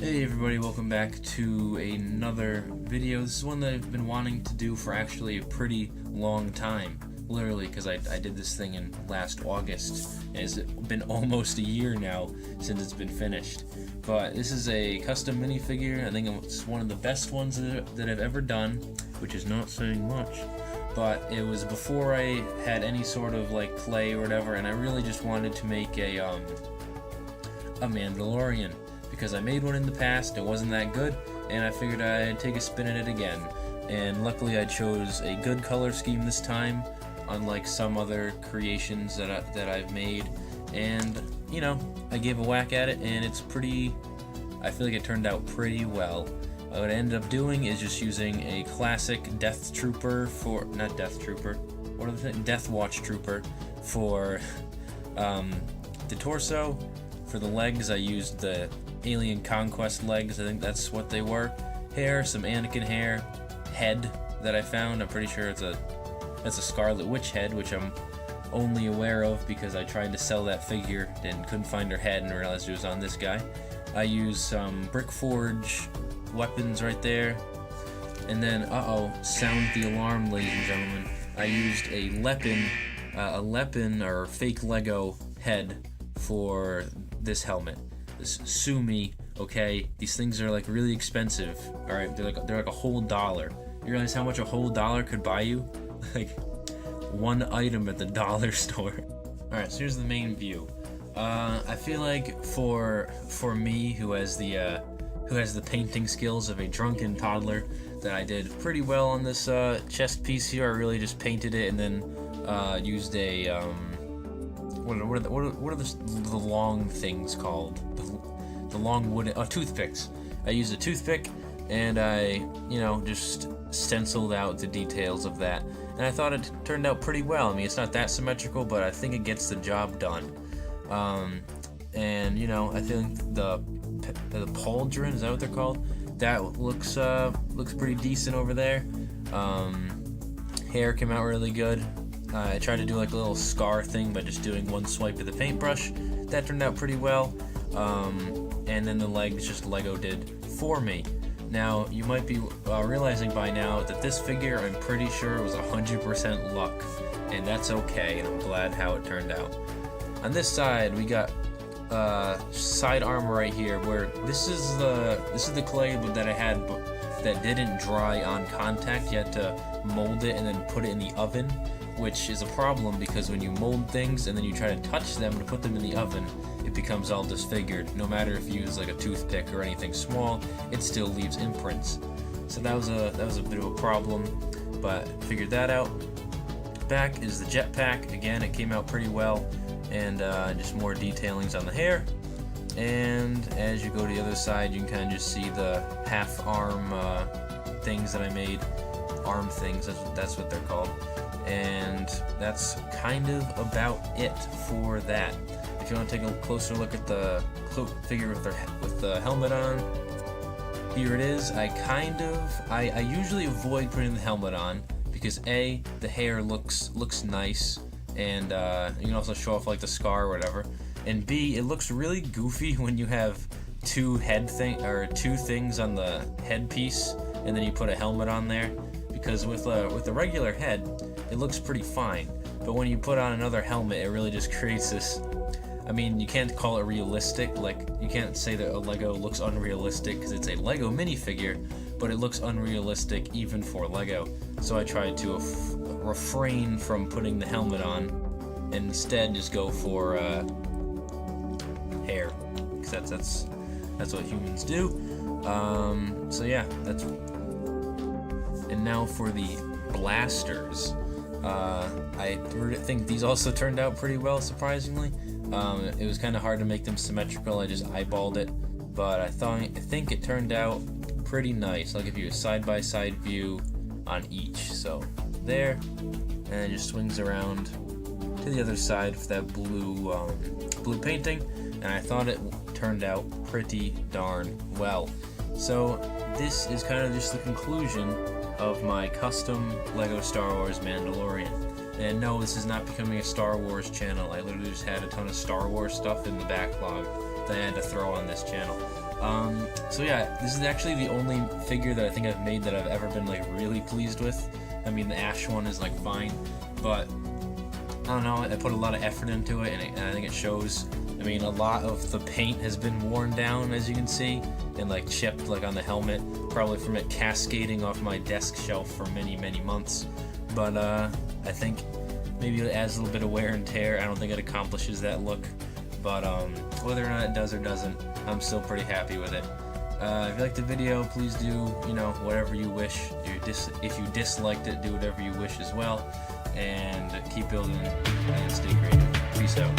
Hey everybody, welcome back to another video. This is one that I've been wanting to do for actually a pretty long time. Literally, because I did this thing in last August, and it's been almost a year now since it's been finished. But this is a custom minifigure. I think it's one of the best ones that I've ever done, which is not saying much. But it was before I had any sort of like clay or whatever, and I really just wanted to make a Mandalorian. Because I made one in the past, it wasn't that good, and I figured I'd take a spin at it again. And luckily I chose a good color scheme this time, unlike some other creations that I've made. And, you know, I gave a whack at it, and it's pretty, I feel like it turned out pretty well. What I ended up doing is just using a classic Death Trooper for, not Death Trooper, what are the things? Death Watch Trooper for the torso. For the legs, I used the Alien Conquest legs, I think that's what they were. Hair, some Anakin hair. Head that I found, I'm pretty sure that's a Scarlet Witch head, which I'm only aware of because I tried to sell that figure and couldn't find her head and realized it was on this guy. I used some Brick Forge weapons right there. And then, sound the alarm, ladies and gentlemen. I used a Lepin or fake Lego head for this helmet. This Sue Me, okay? These things are like really expensive. Alright, they're like a whole $1. You realize how much a whole $1 could buy you? Like one item at the dollar store. Alright, so here's the main view. I feel like for me who has the painting skills of a drunken toddler, that I did pretty well on this chest piece here. I really just painted it and then used a what are the long things called? The long wooden toothpicks. I used a toothpick and I, just stenciled out the details of that. And I thought it turned out pretty well. I mean, it's not that symmetrical, but I think it gets the job done. And I think the pauldron, is that what they're called? That looks pretty decent over there. Hair came out really good. I tried to do like a little scar thing by just doing one swipe of the paintbrush. That turned out pretty well. And then the legs just Lego did for me. Now, you might be realizing by now that this figure, I'm pretty sure it was 100% luck. And that's okay, and I'm glad how it turned out. On this side, we got side armor right here, where this is the clay that I had that didn't dry on contact. You had to mold it and then put it in the oven, which is a problem because when you mold things and then you try to touch them to put them in the oven, it becomes all disfigured. No matter if you use like a toothpick or anything small, it still leaves imprints. So that was a bit of a problem, but figured that out. Back is the jetpack. Again, it came out pretty well, and just more detailings on the hair. And as you go to the other side, you can kind of just see the half arm things that I made. Arm things, that's what they're called. And that's kind of about it for that. If you want to take a closer look at the figure with the helmet on, here it is. I usually avoid putting the helmet on because A, the hair looks nice, and you can also show off like the scar or whatever. And B, it looks really goofy when you have two things on the headpiece, and then you put a helmet on there. Because with a regular head, it looks pretty fine. But when you put on another helmet, it really just creates this. I mean, you can't call it realistic. Like, you can't say that a Lego looks unrealistic because it's a Lego minifigure, but it looks unrealistic even for Lego. So I tried to refrain from putting the helmet on and instead just go for hair, because that's what humans do. So yeah, that's. And now for the blasters. I think these also turned out pretty well, surprisingly. It was kind of hard to make them symmetrical. I just eyeballed it, but I think it turned out pretty nice. I'll give you a side-by-side view on each. So there, and it just swings around to the other side with that blue painting, and I thought it turned out pretty darn well. So this is kind of just the conclusion of my custom Lego Star Wars Mandalorian. And no, this is not becoming a Star Wars channel. I literally just had a ton of Star Wars stuff in the backlog that I had to throw on this channel. So yeah, this is actually the only figure that I think I've made that I've ever been like really pleased with. I mean, the Ash one is like fine, but I don't know, I put a lot of effort into it, and I think it shows. I mean, a lot of the paint has been worn down, as you can see, and like chipped like on the helmet, probably from it cascading off my desk shelf for many months. But I think maybe it adds a little bit of wear and tear. I don't think it accomplishes that look, but whether or not it does or doesn't, I'm still pretty happy with it. If you liked the video, please do, you know, whatever you wish. If you disliked it, do whatever you wish as well. And keep building and stay creative. Peace out.